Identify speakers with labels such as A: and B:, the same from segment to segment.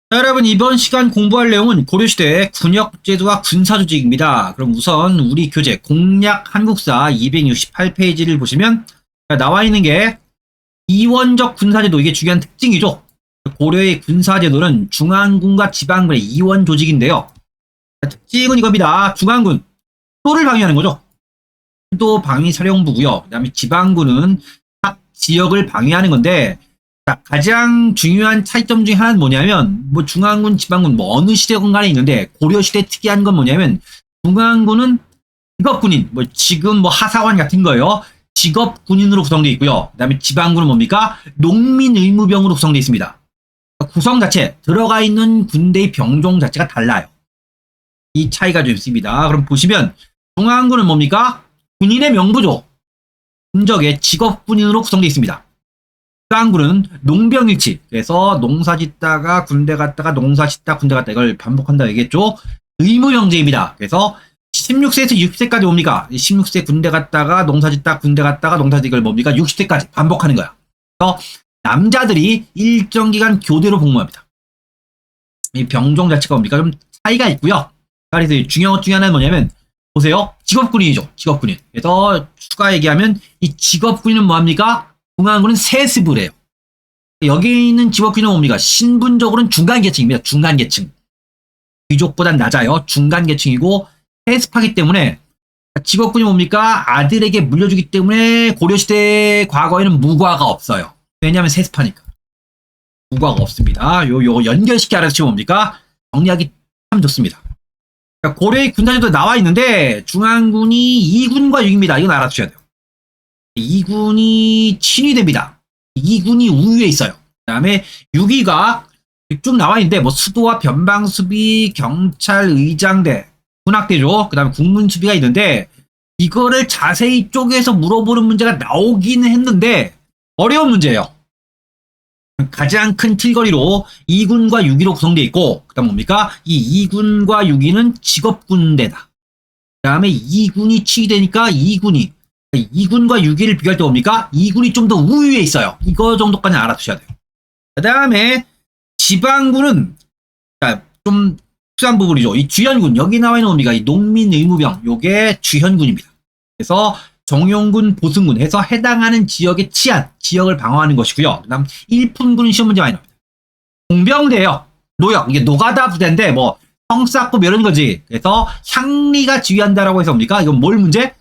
A: 자, 여러분, 이번 시간 공부할 내용은 고려시대 군역제도와 군사조직입니다. 그럼 우선 우리 교재 공략 한국사 268페이지를 보시면 나와 있는 게 이원적 군사제도, 이게 중요한 특징이죠. 고려의 군사제도는 중앙군과 지방군의 이원 조직인데요. 특징은 이겁니다. 중앙군, 수도를 방위하는 거죠. 수도 방위사령부고요. 그 다음에 지방군은 각 지역을 방위하는 건데, 자, 가장 중요한 차이점 중에 하나는 뭐냐면, 중앙군, 지방군, 어느 시대건 간에 있는데, 고려시대 특이한 건 뭐냐면, 중앙군은 직업군인, 지금 하사관 같은 거예요. 직업군인으로 구성되어 있고요. 그 다음에 지방군은 뭡니까? 농민의무병으로 구성되어 있습니다. 구성 자체, 들어가 있는 군대의 병종 자체가 달라요. 이 차이가 좀 있습니다. 그럼 보시면, 중앙군은 뭡니까? 군인의 명부죠. 군적의 직업군인으로 구성되어 있습니다. 지방군은 농병일치. 그래서 농사 짓다가 군대 갔다가 농사 짓다 군대 갔다 이걸 반복한다 얘기했죠. 의무병제입니다. 그래서 16세에서 60세까지 뭡니까? 16세 군대 갔다가 농사 짓다 군대 갔다가 농사 짓다 이걸 뭡니까? 60세까지 반복하는 거야. 그래서 남자들이 일정 기간 교대로 복무합니다. 이 병종 자체가 뭡니까? 좀 차이가 있고요. 그래서 중요한 것 중에 하나는 뭐냐면 보세요. 직업군인이죠. 직업군인. 그래서 추가 얘기하면 이 직업군인은 뭐합니까? 중앙군은 세습을 해요. 여기 있는 직업군인은 뭡니까? 신분적으로는 중간계층입니다. 중간계층. 귀족보단 낮아요. 중간계층이고 세습하기 때문에 직업군이 뭡니까? 아들에게 물려주기 때문에 고려시대 과거에는 무과가 없어요. 왜냐하면 세습하니까. 무과가 없습니다. 요 연결시켜 알아서 치면 뭡니까? 정리하기 참 좋습니다. 고려의 군사제도 나와 있는데 중앙군이 2군과 6입니다. 이건 알아두셔야 돼요. 2군이 친위됩니다. 2군이 우위에 있어요. 그 다음에 6위가 쭉 나와 있는데 수도와 변방수비, 경찰, 의장대, 군악대죠. 그 다음에 국문수비가 있는데 이거를 자세히 쪼개서 물어보는 문제가 나오긴 했는데 어려운 문제예요. 가장 큰 틀거리로 2군과 6위로 구성되어 있고 그 다음 뭡니까? 이 2군과 6위는 직업군대다. 그 다음에 2군이 치위되니까 2군과 6위를 비교할 때 뭡니까? 2군이 좀 더 우위에 있어요. 이거 정도까지 알아두셔야 돼요. 그 다음에 지방군은 좀 특수한 부분이죠. 이 주현군, 여기 나와 있는 뭡니까? 이 농민의무병, 요게 주현군입니다. 그래서 정용군, 보승군 해서 해당하는 지역의 치안, 지역을 방어하는 것이고요. 그 다음 1품군은 시험 문제 많이 나옵니다. 공병대예요. 노역, 이게 노가다 부대인데 성 쌓고 이런 거지. 그래서 향리가 지휘한다라고 해서 뭡니까? 이건 뭘 문제?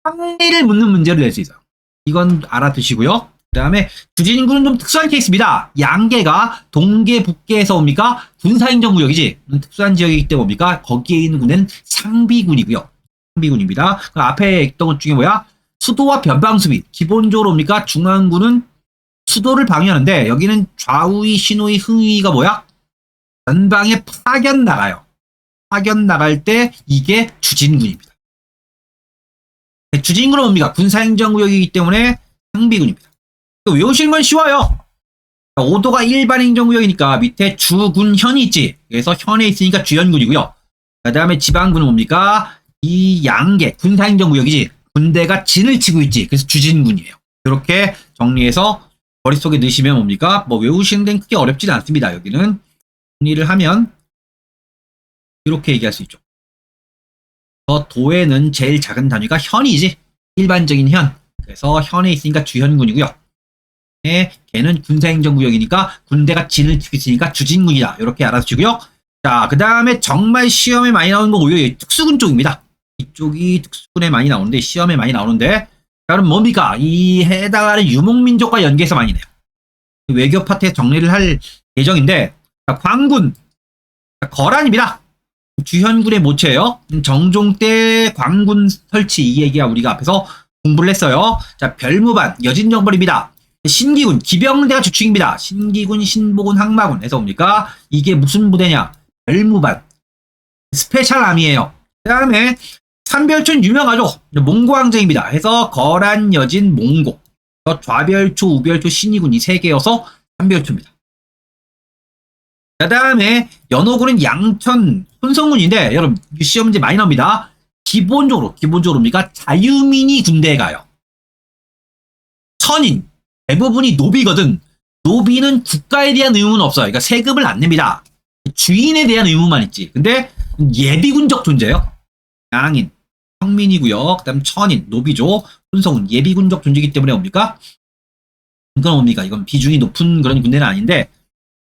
A: 향리를 묻는 문제를 낼 수 있어요. 이건 알아두시고요. 그 다음에 주진군은 좀 특수한 케이스입니다. 양계가 동계 북계에서 뭡니까? 군사행정구역이지. 특수한 지역이기 때문에 뭡니까? 거기에 있는 군은 상비군이고요. 상비군입니다. 그 앞에 있던 것 중에 뭐야? 수도와 변방수비. 기본적으로 뭡니까? 중앙군은 수도를 방위하는데 여기는 좌우위, 신우위, 흥위가 뭐야? 전방에 파견 나가요. 파견 나갈 때 이게 주진군입니다. 주진군은 뭡니까? 군사행정구역이기 때문에 상비군입니다. 외우시는 건 쉬워요. 5도가 일반 행정구역이니까 밑에 주군 현이 있지. 그래서 현에 있으니까 주현군이고요. 그 다음에 지방군은 뭡니까? 이 양계 군사행정구역이지. 군대가 진을 치고 있지. 그래서 주진군이에요. 이렇게 정리해서 머릿속에 넣으시면 뭡니까? 외우시는 데는 크게 어렵지는 않습니다. 여기는 정리를 하면 이렇게 얘기할 수 있죠. 도에는 제일 작은 단위가 현이지. 일반적인 현. 그래서 현에 있으니까 주현군이고요. 걔는 군사행정구역이니까 군대가 진을 치고 있으니까 주진군이다. 이렇게 알아주시고요. 자, 그 다음에 정말 시험에 많이 나오는 건 오히려 특수군 쪽입니다. 이쪽이 특수군에 많이 나오는데 시험에 많이 나오는데 자, 그럼 뭡니까? 이 해당하는 유목민족과 연계해서 많이 내요. 외교 파트에 정리를 할 예정인데 자, 광군, 거란입니다. 주현군의 모체예요. 정종 때 광군 설치 이 얘기가 우리가 앞에서 공부를 했어요. 자, 별무반 여진정벌입니다. 신기군 기병대가 주축입니다. 신기군, 신보군, 항마군 해서 뭡니까? 이게 무슨 부대냐? 별무반 스페셜 암이에요. 그 다음에 삼별초는 유명하죠. 몽고항쟁입니다. 해서 거란, 여진, 몽고 좌별초, 우별초, 신이군 이 세 개여서 삼별초입니다. 그 다음에 연호군은 양천, 혼성군인데 여러분 시험 문제 많이 나옵니다. 기본적으로 뭡니까? 자유민이 군대에 가요. 선인 대부분이 노비거든. 노비는 국가에 대한 의무는 없어요. 그러니까 세금을 안 냅니다. 주인에 대한 의무만 있지. 근데 예비군적 존재예요. 양인, 평민이고요. 그다음 천인, 노비조, 혼성은 예비군적 존재이기 때문에 뭡니까? 이건 뭡니까? 이건 비중이 높은 그런 군대는 아닌데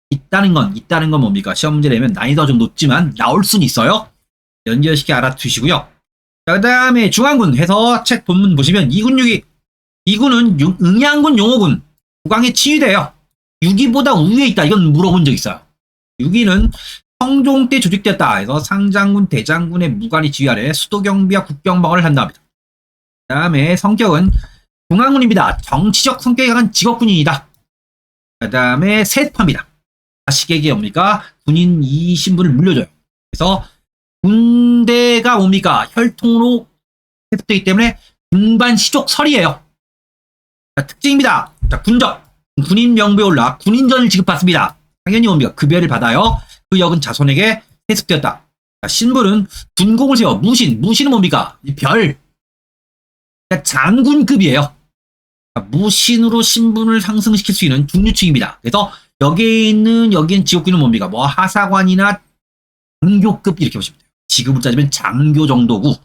A: 있다는 건 뭡니까? 시험 문제 내면 난이도가 좀 높지만 나올 수는 있어요. 연결시켜 알아두시고요. 그 다음에 중앙군 해서 책 본문 보시면 2군 6위. 2군은 응양군 용호군 국왕에 치위돼요. 6위보다 우위에 있다. 이건 물어본 적 있어요. 6위는 성종 때 조직되었다 해서 상장군 대장군의 무관이 지휘 아래 수도경비와 국경방어를 한다. 그 다음에 성격은 중앙군입니다. 정치적 성격이 강한 직업군인이다. 그 다음에 세파입니다. 자식에게 뭡니까? 군인 이 신분을 물려줘요. 그래서 군대가 뭡니까? 혈통으로 해석되기 때문에 군반 시족설이에요. 자, 특징입니다. 자, 군적. 군인 명부에 올라 군인전을 지급받습니다. 당연히 뭡니까? 급여를 받아요. 그 역은 자손에게 해석되었다. 자, 신분은 군공을 세워 무신. 무신은 뭡니까? 별. 그러니까 장군급이에요. 자, 무신으로 신분을 상승시킬 수 있는 중류층입니다. 그래서 여기엔 직업군은 뭡니까? 뭐 하사관이나 장교급 이렇게 보시면 돼요. 지금으로 따지면 장교 정도고 그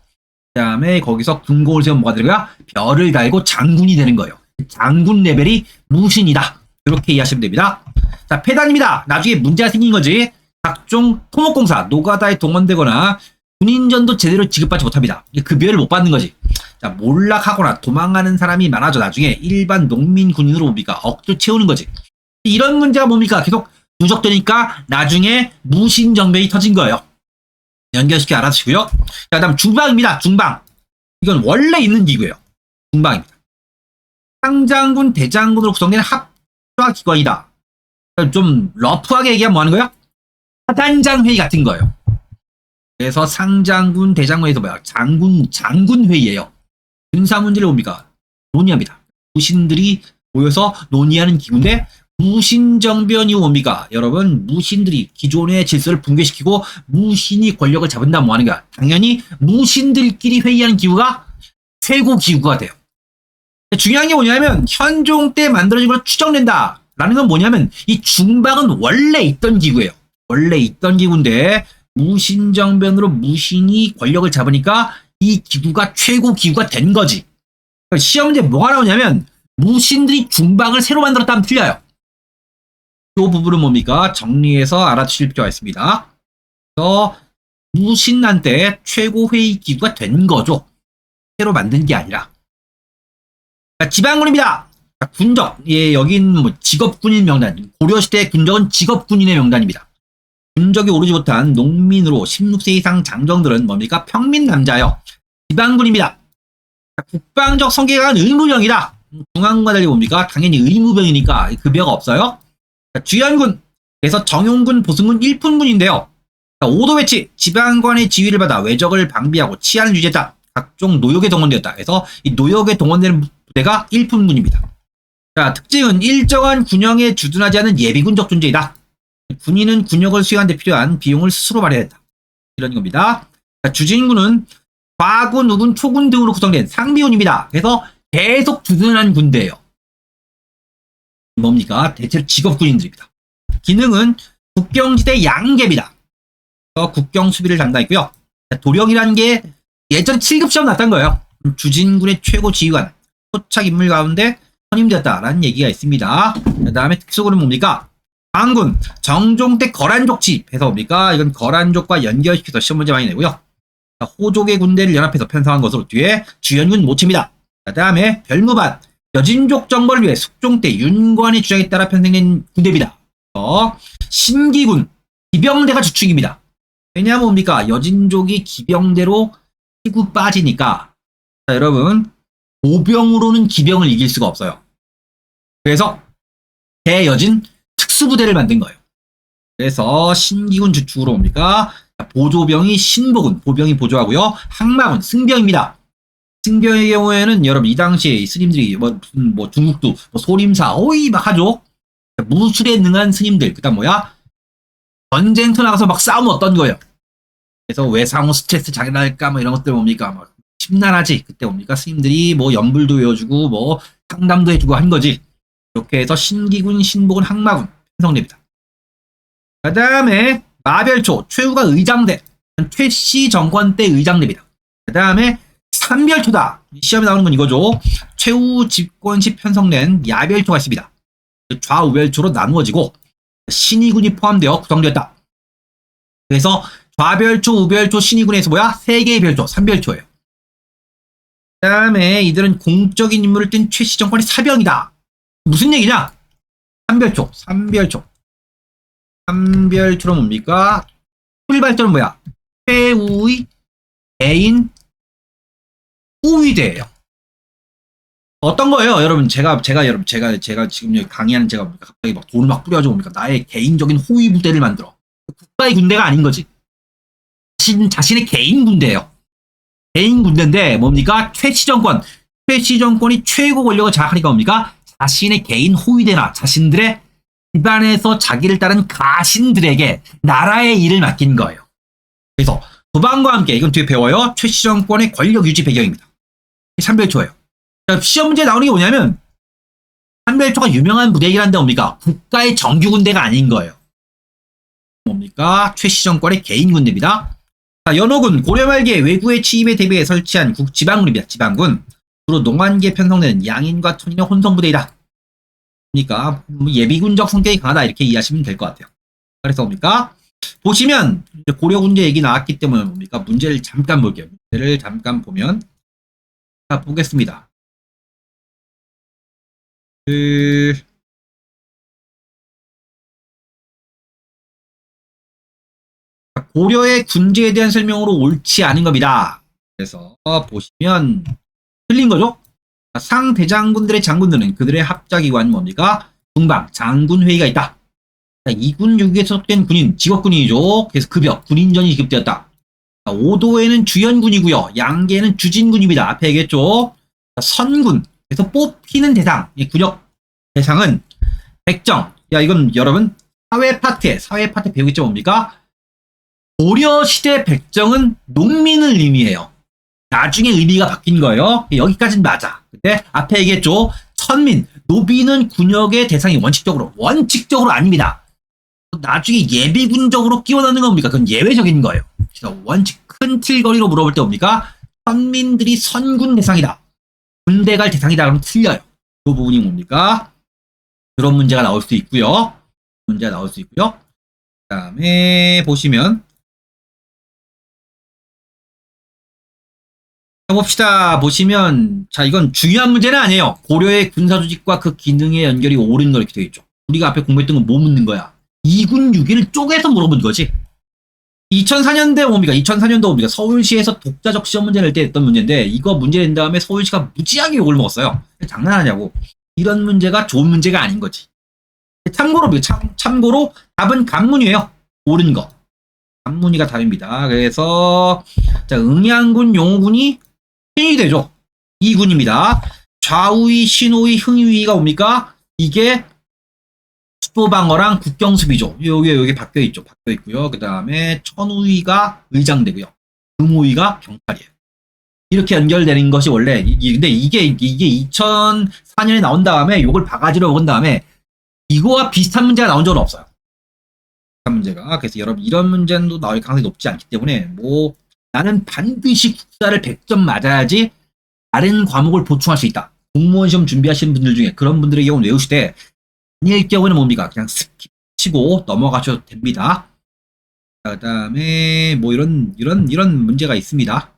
A: 다음에 거기서 군공을 세우면 뭐가 되는 거야? 별을 달고 장군이 되는 거예요. 장군 레벨이 무신이다. 이렇게 이해하시면 됩니다. 자, 폐단입니다. 나중에 문제가 생긴 거지. 각종 토목공사, 노가다에 동원되거나 군인전도 제대로 지급받지 못합니다. 급여를 못 받는 거지. 자, 몰락하거나 도망가는 사람이 많아져 나중에 일반 농민 군인으로 뭡니까? 억지로 채우는 거지. 이런 문제가 뭡니까? 계속 누적되니까 나중에 무신정변이 터진 거예요. 연결시켜 알아두시고요. 자, 다음 중방입니다. 중방. 이건 원래 있는 기구예요. 중방입니다. 상장군, 대장군으로 구성된 합사 기관이다. 좀 러프하게 얘기하면 뭐 하는 거야? 사단장 회의 같은 거예요. 그래서 상장군, 대장군에서 뭐야? 장군 회의예요. 군사 문제를 뭡니까? 논의합니다. 무신들이 모여서 논의하는 기구인데 무신정변이 뭡니까? 여러분, 무신들이 기존의 질서를 붕괴시키고 무신이 권력을 잡은다면 뭐 하는 거야? 당연히 무신들끼리 회의하는 기구가 최고 기구가 돼요. 중요한 게 뭐냐면 현종 때 만들어진 걸 추정된다 라는 건 뭐냐면 이 중방은 원래 있던 기구예요. 원래 있던 기구인데 무신정변으로 무신이 권력을 잡으니까 이 기구가 최고 기구가 된 거지. 시험 문제 뭐가 나오냐면 무신들이 중방을 새로 만들었다 하면 틀려요. 이 부분은 뭡니까? 정리해서 알아두실 필요가 있습니다. 그래서 무신한테 최고 회의 기구가 된 거죠. 새로 만든 게 아니라. 자, 지방군입니다. 자, 군적. 예, 여긴 뭐 직업군인 명단. 고려시대 군적은 직업군인의 명단입니다. 군적이 오르지 못한 농민으로 16세 이상 장정들은 뭡니까? 평민 남자요. 지방군입니다. 자, 국방적 성격이 강한 의무병이다. 중앙군과 달리 뭡니까? 당연히 의무병이니까 급여가 없어요. 자, 주연군. 그래서 정용군, 보승군 1품군인데요. 오도 배치. 지방관의 지휘를 받아 외적을 방비하고 치안을 유지했다. 각종 노역에 동원되었다. 그래서 이 노역에 동원되는 부대가 1품군입니다. 자, 특징은 일정한 군영에 주둔하지 않은 예비군적 존재이다. 군인은 군역을 수행하는 데 필요한 비용을 스스로 마련해야 된다. 이런 겁니다. 자, 주진군은 과군, 우군, 초군 등으로 구성된 상비군입니다. 그래서 계속 주둔한 군대예요. 뭡니까? 대체로 직업군인들입니다. 기능은 국경지대 양계입니다. 국경 수비를 담당했고요. 도령이라는 게 예전 7급 시험 났던 거예요. 주진군의 최고 지휘관, 토착 인물 가운데 선임되었다라는 얘기가 있습니다. 그 다음에 특수군은 뭡니까? 광군, 정종 때 거란족집 해서 뭡니까? 이건 거란족과 연결시켜서 시험 문제 많이 내고요. 호족의 군대를 연합해서 편성한 것으로 뒤에 주연군 모칩니다. 그 다음에 별무반, 여진족 정벌을 위해 숙종 때 윤관의 주장에 따라 편성된 군대입니다. 신기군, 기병대가 주축입니다. 왜냐하면 뭡니까? 여진족이 기병대로 치고 빠지니까 자, 여러분 보병으로는 기병을 이길 수가 없어요. 그래서 대여진 특수부대를 만든 거예요. 그래서 신기군 주축으로 뭡니까? 보조병이 신보군, 보병이 보조하고요. 항마군, 승병입니다. 승병의 경우에는 여러분 이 당시에 스님들이 뭐 중국도 뭐 소림사 오이 막 하죠. 무술에 능한 스님들 그다음 뭐야? 전쟁터 나가서 막 싸우면 어떤 거예요? 그래서 외상후 스트레스 장애날까 뭐 이런 것들 뭡니까? 막 심란하지. 그때 뭡니까? 스님들이 뭐 연불도 외워주고 뭐 상담도 해주고 한 거지. 이렇게 해서 신기군, 신보군, 항마군 편성됩니다. 그 다음에 마별초, 최후가 의장대. 최씨 정권 때 의장대입니다. 그 다음에 삼별초다. 시험에 나오는 건 이거죠. 최후 집권 시 편성된 야별초가 있습니다. 좌우별초로 나누어지고 신의군이 포함되어 구성되었다. 그래서 좌별초, 우별초, 신의군에서 뭐야? 세 개의 별초, 삼별초예요. 그 다음에 이들은 공적인 임무를 띈 최씨 정권의 사병이다. 무슨 얘기냐? 삼별초. 삼별초는 뭡니까? 출발점은 뭐야? 최후의 개인 후위대예요. 어떤 거예요, 여러분? 제가 지금 여기 강의하는 제가 뭡니까? 갑자기 막 돈을 막 뿌려가지고 뭡니까? 나의 개인적인 호위 부대를 만들어. 국가의 군대가 아닌 거지. 자신의 개인 군대예요. 개인 군대인데 뭡니까? 최씨 정권이 최고 권력을 장악하니까 뭡니까? 자신의 개인 호위대나 자신들의 집안에서 자기를 따른 가신들에게 나라의 일을 맡긴 거예요. 그래서 도방과 함께 이건 뒤에 배워요. 최씨 정권의 권력 유지 배경입니다. 삼별초예요. 시험 문제 나오는 게 뭐냐면 삼별초가 유명한 부대이란데 뭡니까? 국가의 정규 군대가 아닌 거예요. 뭡니까? 최씨 정권의 개인 군대입니다. 자, 연호군 고려 말기에 외구의 침입에 대비해 설치한 지방군입니다. 지방군. 주로 농안기에 편성되는 양인과 천인의 혼성부대이다. 그러니까 예비군적 성격이 강하다 이렇게 이해하시면 될 것 같아요. 그래서 뭡니까? 보시면 고려 군제 얘기 나왔기 때문에 뭡니까? 문제를 잠깐 볼게요. 문제를 잠깐 보면 자 보겠습니다. 고려의 군제에 대한 설명으로 옳지 않은 겁니다. 그래서 보시면 틀린 거죠? 상대장군들의 장군들은 그들의 합작기관 뭡니까? 중방 장군회의가 있다. 이군 6위에 소속된 군인 직업군인이죠. 그래서 급여 군인전이 지급되었다. 5도에는 주연군이고요. 양계에는 주진군입니다. 앞에 얘기했죠. 선군 그래서 뽑히는 대상 군역 대상은 백정. 이건 여러분 사회 파트 배우겠죠. 뭡니까? 고려시대 백정은 농민을 의미해요. 나중에 의미가 바뀐 거예요. 여기까지는 맞아. 근데 앞에 얘기했죠. 천민, 노비는 군역의 대상이 원칙적으로 아닙니다. 나중에 예비군적으로 끼워 넣는 겁니까? 그건 예외적인 거예요. 원칙 큰 틀거리로 물어볼 때 뭡니까? 천민들이 선군 대상이다. 군대 갈 대상이다. 그러면 틀려요. 그 부분이 뭡니까? 그런 문제가 나올 수 있고요. 그 다음에 보시면 봅시다. 보시면 자 이건 중요한 문제는 아니에요. 고려의 군사조직과 그 기능의 연결이 옳은 거 이렇게 되어 있죠. 우리가 앞에 공부했던 건 뭐 묻는 거야? 2군 6위를 쪼개서 물어본 거지. 2004년대 뭡니까? 2004년도 뭡니까? 서울시에서 독자적 시험 문제 낼 때 했던 문제인데 이거 문제 낸 다음에 서울시가 무지하게 욕을 먹었어요. 장난하냐고. 이런 문제가 좋은 문제가 아닌 거지. 참고로 답은 간문이에요. 옳은 거. 간문이가 답입니다. 그래서 자 응양군 용호군이 신이 되죠. 2군입니다. 좌우위, 신호위, 흥위가 뭡니까? 이게 수도방어랑 국경수비죠. 여기 바뀌어있죠. 바뀌어있고요. 그 다음에 천우위가 의장되고요. 금호위가 경찰이에요. 이렇게 연결되는 것이 원래 근데 이게 2004년에 나온 다음에 이걸 바가지로 먹은 다음에 이거와 비슷한 문제가 나온 적은 없어요. 비슷한 문제가. 그래서 여러분 이런 문제는 나올 가능성이 높지 않기 때문에 뭐 나는 반드시 국사를 100점 맞아야지 다른 과목을 보충할 수 있다. 공무원 시험 준비하시는 분들 중에 그런 분들의 경우는 외우시되 아닐 경우는 뭡니까? 그냥 스킵치고 넘어가셔도 됩니다. 그 다음에 뭐 이런 문제가 있습니다.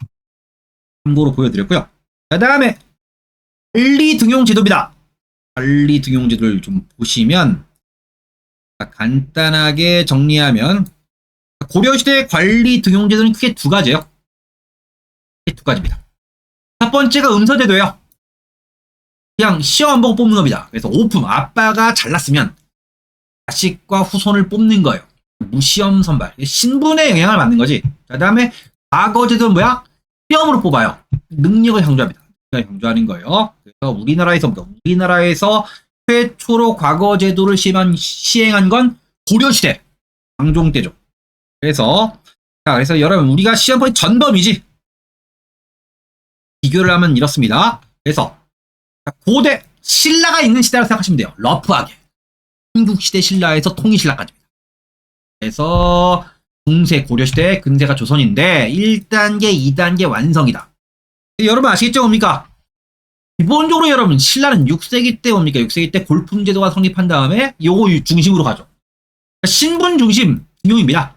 A: 참고로 보여드렸고요. 그 다음에 관리등용제도입니다. 관리등용제도를 좀 보시면 간단하게 정리하면 고려시대 관리등용제도는 크게 두 가지예요. 크게 두 가지입니다. 첫 번째가 음서제도예요. 그냥 시험 안 보고 뽑는 겁니다. 그래서 오품, 아빠가 잘났으면 자식과 후손을 뽑는 거예요. 무시험 선발, 신분에 영향을 받는 거지. 그 다음에 과거제도는 뭐야? 시험으로 뽑아요. 능력을 강조합니다. 능력을 강조하는 거예요. 그래서 우리나라에서 최초로 과거제도를 시행한 건 고려시대 광종 때죠. 그래서 여러분 우리가 시험 보기 전범이지. 비교를 하면 이렇습니다. 그래서 고대 신라가 있는 시대라고 생각하시면 돼요. 러프하게. 삼국시대 신라에서 통일신라까지입니다. 그래서 중세 고려시대, 근세가 조선인데 1단계, 2단계 완성이다. 여러분 아시겠죠? 뭡니까? 기본적으로 여러분 신라는 6세기 때 뭡니까? 6세기 때 골품 제도가 성립한 다음에 요거 중심으로 가죠. 그러니까 신분 중심 중용입니다.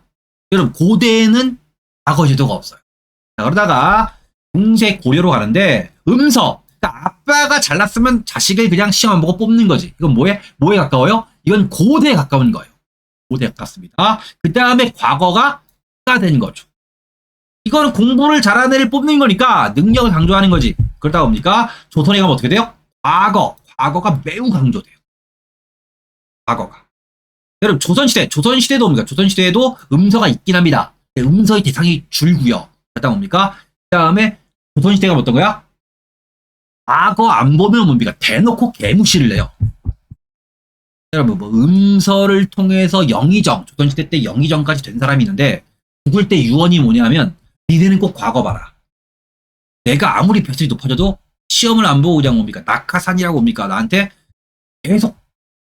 A: 여러분 고대에는 과거 제도가 없어요. 자, 그러다가 중세 고려로 가는데 음서. 그러니까 아빠가 잘났으면 자식을 그냥 시험 안 보고 뽑는 거지. 이건 뭐에 가까워요? 이건 고대에 가까운 거예요. 고대에 가깝습니다. 그 다음에 과거가 된 거죠. 이거는 공부를 잘하는 애를 뽑는 거니까 능력을 강조하는 거지. 그러다 봅니까? 조선에 가면 어떻게 돼요? 과거가 매우 강조돼요. 과거가. 여러분 조선시대도 뭡니까? 조선시대에도 음서가 있긴 합니다. 음서의 대상이 줄고요. 그러다 뭡니까? 그 다음에 조선시대가 어떤 거야? 과거 안 보면 뭡니까? 대놓고 개무시를 내요. 여러분 뭐 음서를 통해서 영의정, 조선시대 때 영의정까지 된 사람이 있는데 죽을 때 유언이 뭐냐면 니네는 꼭 과거 봐라. 내가 아무리 벼슬이 높아져도 시험을 안 보고 그냥 뭡니까? 낙하산이라고 뭡니까? 나한테 계속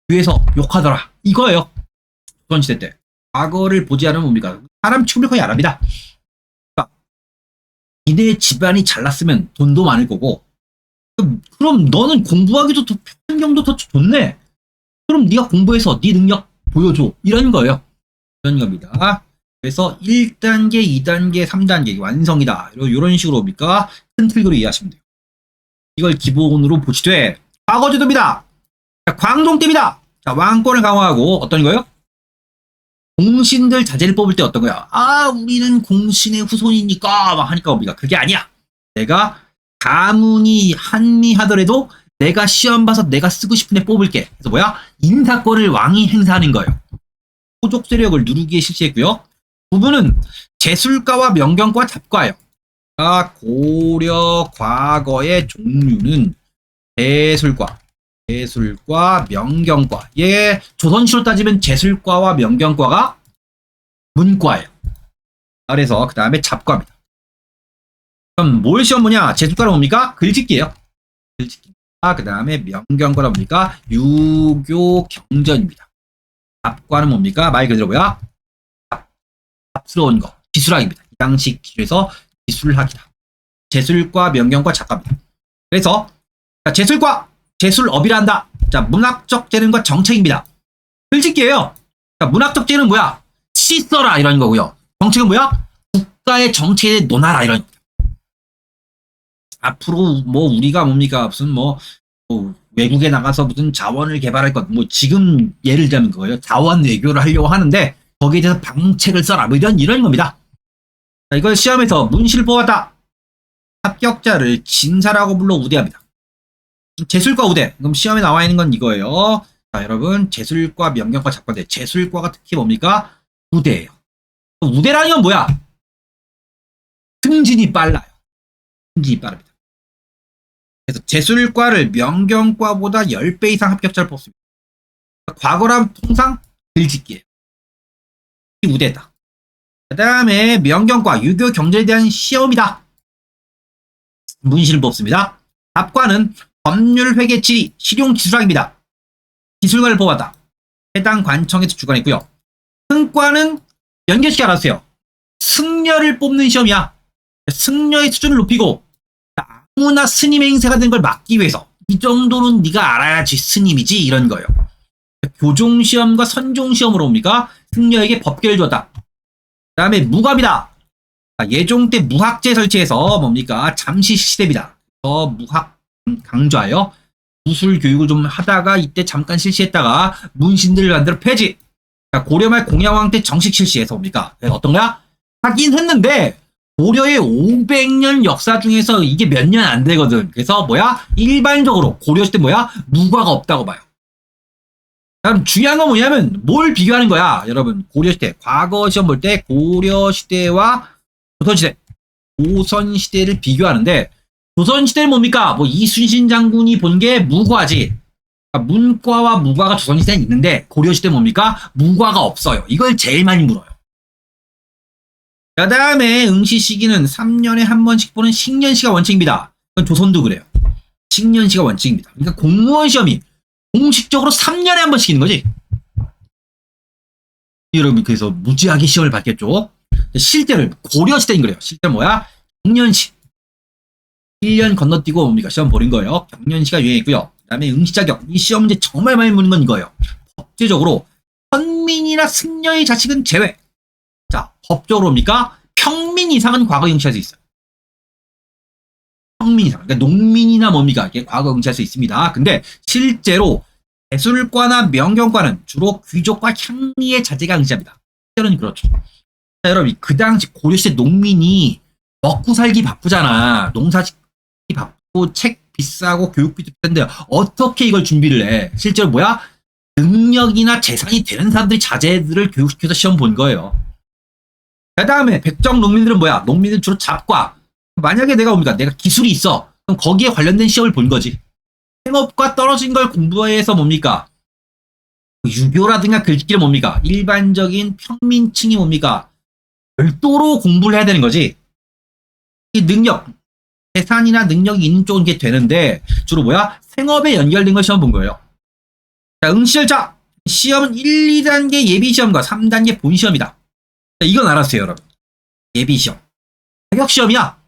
A: 뒤에서 욕하더라. 이거예요. 조선시대 때. 과거를 보지 않으면 뭡니까? 사람 취급을 거의 안 합니다. 그러니까 니네 집안이 잘났으면 돈도 많을 거고 그럼 너는 공부하기도 더 환경도 더 좋네. 그럼 네가 공부해서 네 능력 보여줘. 이런 거예요. 이런 겁니다. 그래서 1단계, 2단계, 3단계 완성이다. 이런 식으로 뭡니까? 큰 틀으로 이해하시면 돼요. 이걸 기본으로 보시되 과거제도입니다. 자, 광종 때입니다. 자, 왕권을 강화하고 어떤 거예요? 공신들 자제를 뽑을 때 어떤 거야? 아, 우리는 공신의 후손이니까 막 하니까 뭡니까? 그게 아니야. 내가 가문이 한미하더라도 내가 시험 봐서 내가 쓰고 싶은 애 뽑을게. 그래서 뭐야? 인사권을 왕이 행사하는 거예요. 호족 세력을 누르기에 실시했고요. 부분은 제술과와 명경과 잡과예요. 고려 과거의 종류는 제술과, 명경과. 예, 조선시로 따지면 제술과와 명경과가 문과예요. 그래서 그 다음에 잡과입니다. 그럼 뭘 시험 보냐? 제술과는 뭡니까? 글짓기예요. 글짓기. 그 다음에 명경과는 뭡니까? 유교 경전입니다. 잡과는 뭡니까? 말 그대로 뭐야? 잡스러운 거. 기술학입니다. 이 당시 기술에서 기술학이다. 제술과 명경과 잡과입니다. 그래서 제술과 제술업이라 한다. 자, 문학적 재능과 정책입니다. 글짓기예요. 자, 문학적 재능은 뭐야? 시 써라 이런 거고요. 정책은 뭐야? 국가의 정책에 대해 논하라 이런. 앞으로 뭐 우리가 뭡니까? 무슨 뭐 외국에 나가서 무슨 자원을 개발할 것, 뭐 지금 예를 들면 그거예요. 자원 외교를 하려고 하는데 거기에 대해서 방책을 써라. 뭐 이런 겁니다. 자, 이걸 시험에서 문시를 뽑았다. 합격자를 진사라고 불러 우대합니다. 제술과 우대. 그럼 시험에 나와 있는 건 이거예요. 자, 여러분 제술과 명경과 잡과인데 제술과가 특히 뭡니까? 우대예요. 우대라는 건 뭐야? 승진이 빨라요. 승진이 빠릅니다. 그래서 제술과를 명경과보다 10배 이상 합격자를 뽑습니다. 과거라면 통상 글짓기예요. 우대다. 그 다음에 명경과 유교 경제에 대한 시험이다. 문시를 뽑습니다. 답과는 법률 회계 지리 실용 기술학입니다. 기술과를 뽑았다. 해당 관청에서 주관했고요. 승과는 연결시켜 알았어요. 승려를 뽑는 시험이야. 승려의 수준을 높이고 아무나 스님의 행세가 된 걸 막기 위해서 이 정도는 네가 알아야지 스님이지 이런 거예요. 교종시험과 선종시험으로 옵니까? 승려에게 법계를 주었다. 그 다음에 무갑이다. 예종 때 무학제 설치해서 뭡니까? 잠시 실시됩니다. 무학 강조하여 무술 교육을 좀 하다가 이때 잠깐 실시했다가 문신들을 만들어 폐지. 고려말 공양왕 때 정식 실시해서 뭡니까? 어떤 거야? 하긴 했는데 고려의 500년 역사 중에서 이게 몇 년 안 되거든. 그래서 뭐야? 일반적으로 고려시대 뭐야? 무과가 없다고 봐요. 그럼 중요한 건 뭐냐면 뭘 비교하는 거야? 여러분 고려시대 과거 시험 볼 때 고려시대와 조선시대 조선시대를 비교하는데 조선시대는 뭡니까? 뭐 이순신 장군이 본 게 무과지. 그러니까 문과와 무과가 조선시대는 있는데 고려시대 뭡니까? 무과가 없어요. 이걸 제일 많이 물어요. 그 다음에 응시 시기는 3년에 한 번씩 보는 식년시가 원칙입니다. 그건 조선도 그래요. 식년시가 원칙입니다. 그러니까 공무원 시험이 공식적으로 3년에 한 번씩 있는 거지. 여러분 그래서 무지하게 시험을 봤겠죠. 실제로 고려시대인 거래요. 실제로 뭐야? 경년시. 1년 건너뛰고 뭡니까? 시험 보는 거예요. 경년시가 유행했고요. 그 다음에 응시자격. 이 시험 문제 정말 많이 묻는 건 이거예요. 법제적으로 현민이나 승려의 자식은 제외. 자, 법적으로 뭡니까? 평민 이상은 과거 응시할 수 있어요. 평민 이상. 그러니까 농민이나 뭡니까? 이게 과거 응시할 수 있습니다. 근데 실제로 예술과나 명경과는 주로 귀족과 향리의 자제가 응시합니다. 실제로는 그렇죠. 자, 여러분, 그 당시 고려시대 농민이 먹고 살기 바쁘잖아. 농사 짓기 바쁘고 책 비싸고 교육비도 비싼데 어떻게 이걸 준비를 해? 실제로 뭐야? 능력이나 재산이 되는 사람들이 자제들을 교육시켜서 시험 본 거예요. 그 다음에 백정 농민들은 뭐야? 농민은 주로 잡과. 만약에 내가 뭡니까? 내가 기술이 있어. 그럼 거기에 관련된 시험을 본 거지. 생업과 떨어진 걸 공부해서 뭡니까? 유교라든가 글짓기는 뭡니까? 일반적인 평민층이 뭡니까? 별도로 공부를 해야 되는 거지. 이 능력, 재산이나 능력이 있는 쪽은 이게 되는데 주로 뭐야? 생업에 연결된 걸 시험 본 거예요. 자, 응시열차. 시험은 1, 2단계 예비시험과 3단계 본시험이다. 자, 이건 알았어요, 여러분. 예비시험. 자격시험이야.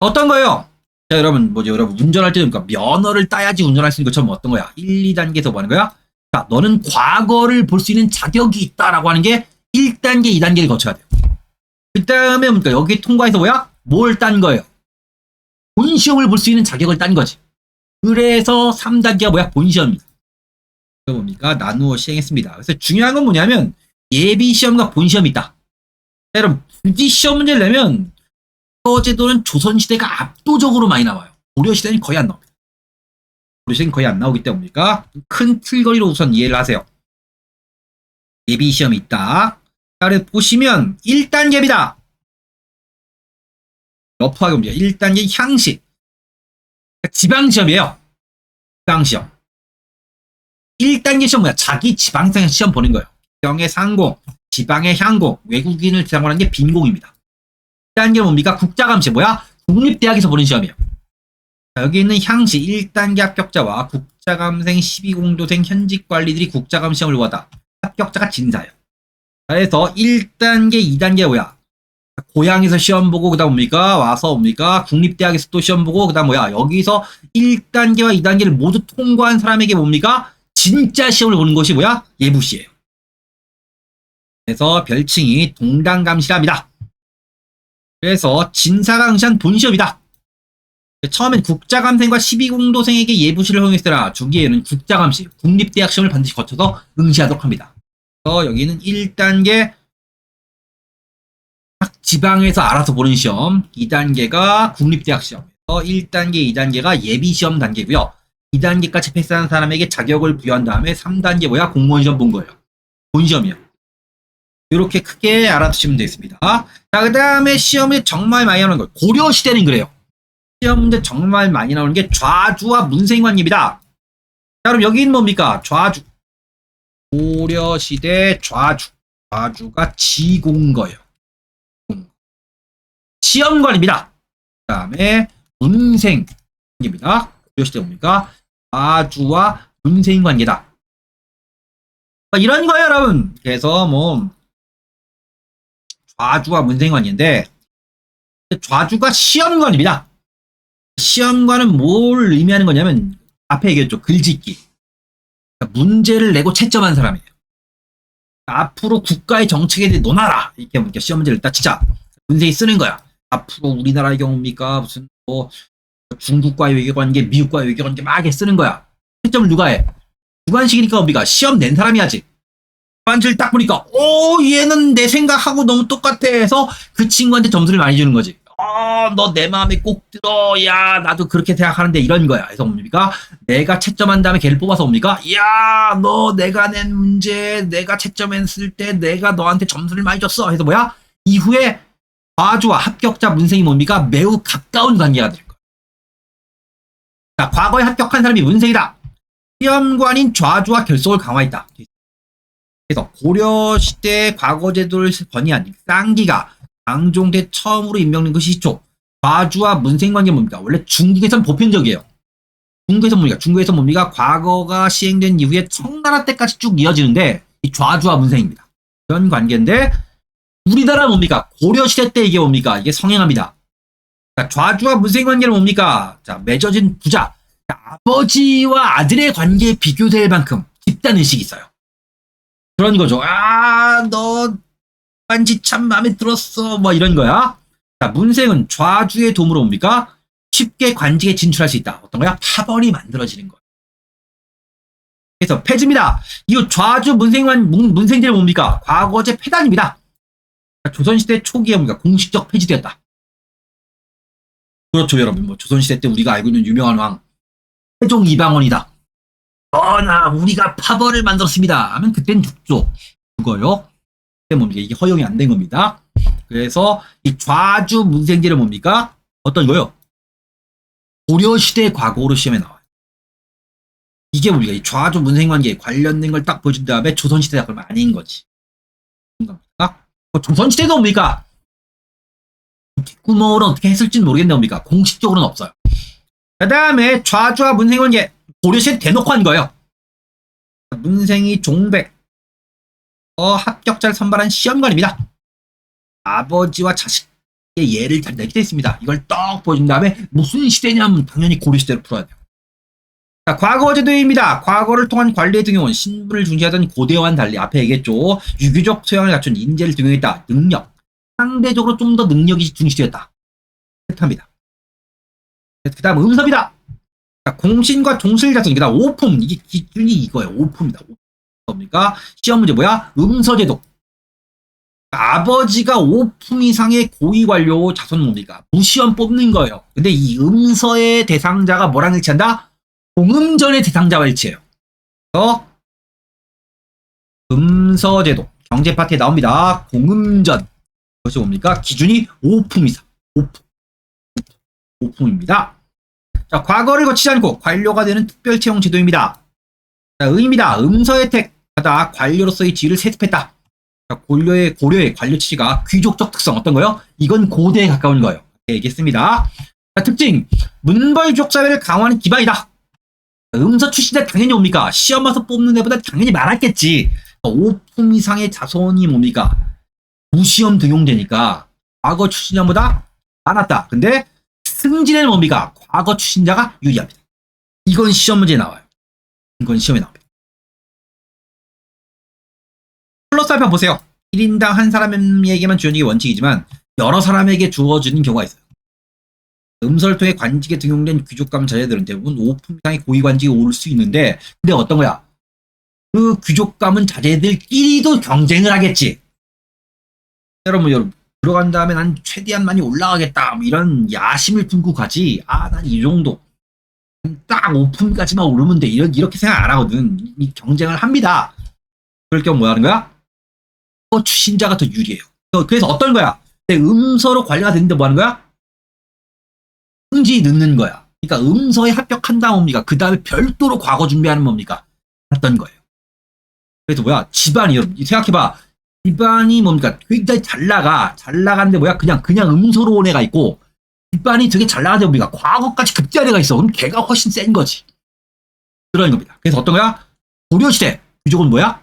A: 어떤 거예요? 자, 여러분, 뭐죠? 여러분, 운전할 때, 그러니까 면허를 따야지 운전할 수 있는 것처럼 어떤 거야? 1, 2단계에서 뭐 하는 거야? 자, 너는 과거를 볼 수 있는 자격이 있다라고 하는 게 1단계, 2단계를 거쳐야 돼요. 그 다음에 뭡니까? 여기 통과해서 뭐야? 뭘 딴 거예요? 본시험을 볼 수 있는 자격을 딴 거지. 그래서 3단계가 뭐야? 본시험입니다. 그거 뭡니까? 나누어 시행했습니다. 그래서 중요한 건 뭐냐면 예비시험과 본시험이 있다. 자, 여러분, 굳이 시험 문제를 내면 제도는 조선시대가 압도적으로 많이 나와요. 고려시대는 거의 안 나옵니다. 고려시대는 거의 안 나오기 때문입니까? 큰 틀거리로 우선 이해를 하세요. 예비시험이 있다. 자, 그래서 보시면 1단계입니다. 러프하게 봅니다. 1단계 향시. 지방시험이에요. 지방시험. 1단계 시험 뭐야? 자기 지방생 시험 보는 거예요. 경의 상공, 지방의 향공, 외국인을 대상으로 하는 게 빈공입니다. 2단계 뭡니까? 국자감시 뭐야? 국립대학에서 보는 시험이에요. 자, 여기 있는 향시 1단계 합격자와 국자감생 12공도생 현직 관리들이 국자감 시험을 보았다. 합격자가 진사예요. 그래서 1단계, 2단계 뭐야? 고향에서 시험 보고 그다음 뭡니까? 와서 뭡니까? 국립대학에서 또 시험 보고 그다음 뭐야? 여기서 1단계와 2단계를 모두 통과한 사람에게 뭡니까? 진짜 시험을 보는 것이 뭐야? 예부시예요. 그래서 별칭이 동당감시랍니다. 그래서 진사가 응시한 본시험이다. 처음엔 국자감생과 12공도생에게 예부시를 허용했으나 중기에는 국자감시, 국립대학 시험을 반드시 거쳐서 응시하도록 합니다. 그래서 여기는 1단계 각 지방에서 알아서 보는 시험, 2단계가 국립대학 시험, 1단계, 2단계가 예비시험 단계고요. 2단계까지 패스한 사람에게 자격을 부여한 다음에 3단계 뭐야? 공무원 시험 본 거예요. 본시험이요. 이렇게 크게 알아두시면 되겠습니다. 자, 그 다음에 시험에 정말 많이 나오는 거. 고려시대는 그래요. 시험 문제 정말 많이 나오는 게 좌주와 문생관입니다. 자, 그럼 여기는 뭡니까? 좌주. 고려시대 좌주. 좌주가 지공거예요. 시험관입니다. 그 다음에 문생입니다. 고려시대 뭡니까? 좌주와 문생관계다. 이런 거예요, 여러분. 그래서 뭐 좌주와 문생관인데 좌주가 시험관입니다. 시험관은 뭘 의미하는 거냐면 앞에 얘기했죠. 글짓기. 문제를 내고 채점한 사람이에요. 앞으로 국가의 정책에 대해 논하라. 이렇게 시험 문제를 딱 치자. 문생이 쓰는 거야. 앞으로 우리나라의 경우입니까? 무슨 뭐 중국과의 외교관계, 미국과의 외교관계 막 이렇게 쓰는 거야. 채점을 누가 해? 주관식이니까 뭡니까? 시험 낸 사람이 하지. 주관식을 딱 보니까 얘는 내 생각하고 너무 똑같아 해서 그 친구한테 점수를 많이 주는 거지. 너 내 마음에 꼭 들어. 야, 나도 그렇게 생각하는데 이런 거야. 그래서 뭡니까? 내가 채점한 다음에 걔를 뽑아서 뭡니까? 야, 너 내가 낸 문제, 내가 채점했을 때 내가 너한테 점수를 많이 줬어. 해서 뭐야? 이후에 과주와 합격자 문생이 뭡니까? 매우 가까운 관계가 될 거야. 자, 과거에 합격한 사람이 문생이다. 시험관인 좌주와 결속을 강화했다. 그래서 고려시대 과거제도를 건의한 쌍기가 강종대 처음으로 임명된 것이 시초. 좌주와 문생관계 뭡니까? 원래 중국에선 보편적이에요. 중국에서 뭡니까? 과거가 시행된 이후에 청나라 때까지 쭉 이어지는데 이 좌주와 문생입니다. 이런 관계인데 우리나라 뭡니까? 고려시대 때 이게 뭡니까? 이게 성행합니다. 자, 좌주와 문생 관계는 뭡니까? 자, 맺어진 부자. 자, 아버지와 아들의 관계에 비교될 만큼 집단 의식이 있어요. 그런 거죠. 아, 너 반지 참 마음에 들었어. 뭐 이런 거야. 자, 문생은 좌주의 도움으로 뭡니까? 쉽게 관직에 진출할 수 있다. 어떤 거야? 파벌이 만들어지는 거예요. 그래서 폐지입니다. 이 좌주 문생제는 뭡니까? 과거제 폐단입니다. 조선시대 초기에 뭡니까? 공식적 폐지되었다. 그렇죠, 여러분. 뭐 조선시대 때 우리가 알고 있는 유명한 왕 세종 이방원이다. 그러나 우리가 파벌을 만들었습니다. 하면 그땐 죽어요. 그때 뭡니까? 이게 허용이 안 된 겁니다. 그래서 이 좌주 문생제는 뭡니까? 어떤 거요? 고려시대 과거로 시험에 나와요. 이게 우리가 이 좌주 문생 관계에 관련된 걸 딱 보여준 다음에 조선시대가 그러면 아닌 거지. 조선시대가 뭡니까? 뒷구멍으로 어떻게 했을지는 모르겠는데 뭡니까? 공식적으로는 없어요. 그 다음에 좌주와 문생 관계 고려시대 대놓고 한 거예요. 문생이 종백 합격자를 선발한 시험관입니다. 아버지와 자식의 예를 잘 내게 되어 있습니다. 이걸 떡 보여준 다음에 무슨 시대냐면 당연히 고려시대로 풀어야 돼요. 자, 과거 제도입니다. 과거를 통한 관리에 등용은 신분을 중시하던 고대와는 달리 앞에 얘기했죠. 유교적 소양을 갖춘 인재를 등용했다. 능력. 상대적으로 좀 더 능력이 중시되었다. 합니다. 그 다음 음섭이다. 자, 공신과 종실 자성. 그 다음 오품. 이게 기준이 이거예요. 오품이다. 뭡니까? 시험 문제 뭐야? 음서제도. 아버지가 5품 이상의 고위 관료 자손 뭡니까? 무시험 뽑는 거예요. 근데 이 음서의 대상자가 뭐랑 일치한다? 공음전의 대상자와 일치해요. 그래서 음서제도 경제 파트에 나옵니다. 공음전. 그것이 뭡니까? 기준이 5품 이상. 5품입니다. 자, 과거를 거치지 않고 관료가 되는 특별 채용 제도입니다. 자, 의입니다. 음서 혜택 받아 관료로서의 지위를 세습했다. 자, 고려의 관료 취지가 귀족적 특성 어떤 거요? 이건 고대에 가까운 거예요. 얘기했습니다. 자, 특징 문벌족 사회를 강화하는 기반이다. 음서 출신자 당연히 뭡니까? 시험 와서 뽑는 애보다 당연히 많았겠지. 5품 이상의 자손이 뭡니까? 무시험 등용되니까 과거 출신자보다 많았다. 근데 승진에는 뭡니까? 과거 출신자가 유리합니다. 이건 시험 문제에 나와요. 이건 시험에 나옵니다. 플러스 알파 보세요. 1인당 한 사람에게만 주어지는 게 원칙이지만 여러 사람에게 주어지는 경우가 있어요. 음서를 통해 관직에 등용된 귀족감 자제들은 대부분 5품 이상의 고위 관직에 오를 수 있는데 근데 어떤 거야? 그 귀족감은 자제들끼리도 경쟁을 하겠지. 여러분 들어간 다음에 난 최대한 많이 올라가겠다 뭐 이런 야심을 품고 가지. 아, 난 이 정도 딱 5품까지만 오르면 돼 이렇게 생각 안 하거든. 이 경쟁을 합니다. 그럴 경우 뭐 하는 거야? 출신자가 더 유리해요. 그래서 어떤 거야? 내 음서로 관리가 되는데 뭐 하는 거야? 승진이 늦는 거야. 그러니까 음서에 합격한 다음 뭡니까? 그 다음에 별도로 과거 준비하는 뭡니까? 했던 거예요. 그래서 뭐야? 집안이 여러분 생각해봐. 집안이 뭡니까? 굉장히 잘 나가는데 뭐야? 그냥 음서로 온 애가 있고 집안이 되게 잘 나가는데 뭡니까? 과거까지 급제한 애가 있어. 그럼 걔가 훨씬 센 거지. 그런 겁니다. 그래서 어떤 거야? 고려시대 귀족은 뭐야?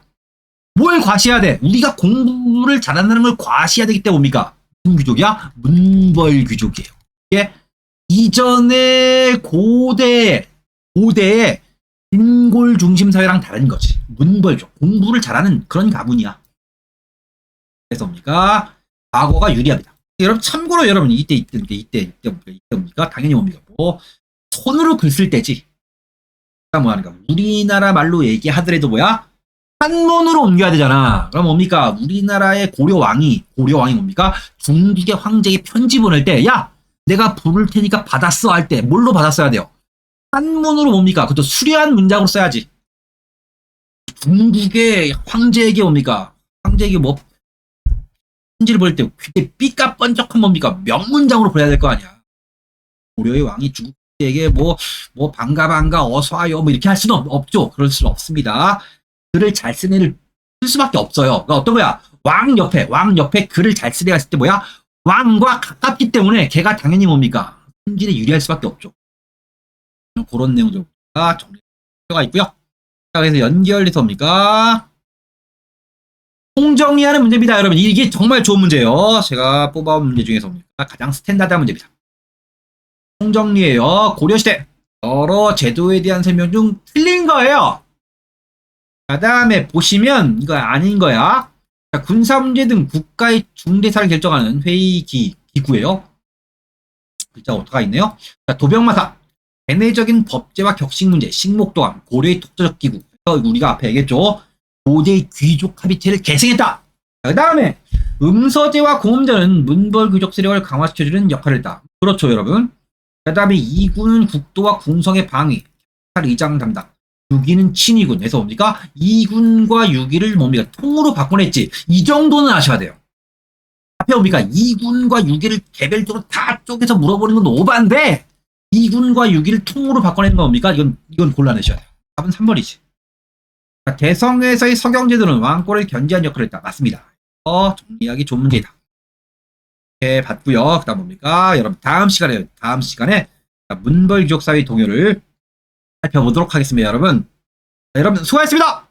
A: 뭘 과시해야 돼? 우리가 공부를 잘한다는 걸 과시해야 되기 때문에 뭡니까? 무슨 귀족이야? 문벌 귀족이에요. 이게 이전의 고대의 인골 중심 사회랑 다른 거지. 문벌족. 공부를 잘하는 그런 가문이야. 그래서 뭡니까? 과거가 유리합니다. 여러분 참고로 여러분 이때 뭡니까? 당연히 뭡니까? 뭐 손으로 글 쓸 때지. 뭐 하는가? 우리나라 말로 얘기하더라도 뭐야? 한문으로 옮겨야 되잖아. 그럼 뭡니까? 우리나라의 고려왕이 뭡니까? 중국의 황제에게 편지 보낼 때, 야, 내가 부를 테니까 받았어 할 때 뭘로 받았어야 돼요? 한문으로 뭡니까? 그것도 수려한 문장으로 써야지. 중국의 황제에게 뭡니까? 황제에게 뭐 편지를 보낼 때 그때 삐까뻔쩍한 뭡니까? 명문장으로 보내야 될 거 아니야. 고려의 왕이 중국에게 뭐 반가 어서 와요 뭐 이렇게 할 수는 없죠. 그럴 수는 없습니다. 글을 잘 쓰는 애를 쓸 수밖에 없어요. 그러니까 어떤 거야? 왕 옆에 글을 잘 쓰는 애가 있을 때 뭐야? 왕과 가깝기 때문에 걔가 당연히 뭡니까? 승진에 유리할 수밖에 없죠. 그런 내용들가 정리가 있고요. 자, 그래서 연결돼서 뭡니까? 통정리하는 문제입니다, 여러분. 이게 정말 좋은 문제예요. 제가 뽑아온 문제 중에서 가장 스탠다드한 문제입니다. 통정리예요. 고려시대 여러 제도에 대한 설명 중 틀린 거예요. 그 다음에 보시면 이거 아닌 거야. 자, 군사문제 등 국가의 중대사를 결정하는 회의 기구예요. 글자가 어떡하 있네요. 자, 도병마사 대내적인 법제와 격식문제, 식목도감, 고려의 독자적 기구. 우리가 앞에 얘기했죠. 고대의 귀족 합의체를 계승했다. 그 다음에 음서제와 공음제는 문벌귀족 세력을 강화시켜주는 역할을 했다. 그렇죠, 여러분. 그 다음에 2군은 국도와 궁성의 방위, 의장 담당. 6위는 친위군. 에서 뭡니까? 2군과 6위를 뭡니까? 통으로 바꿔냈지. 이 정도는 아셔야 돼요. 앞에 뭡니까? 2군과 6위를 개별적으로 다 쪼개서 물어보는 건 오반데 2군과 6위를 통으로 바꿔내는 건 뭡니까? 이건 골라내셔야 돼요. 답은 3번이지. 대성에서의 서경제도는 왕권을 견제한 역할을 했다. 맞습니다. 정리하기 좋은 문제이다. 이렇게 봤고요. 그 다음 뭡니까? 여러분 다음 시간에 문벌귀족 사회 동요를 살펴보도록 하겠습니다. 여러분 수고하셨습니다.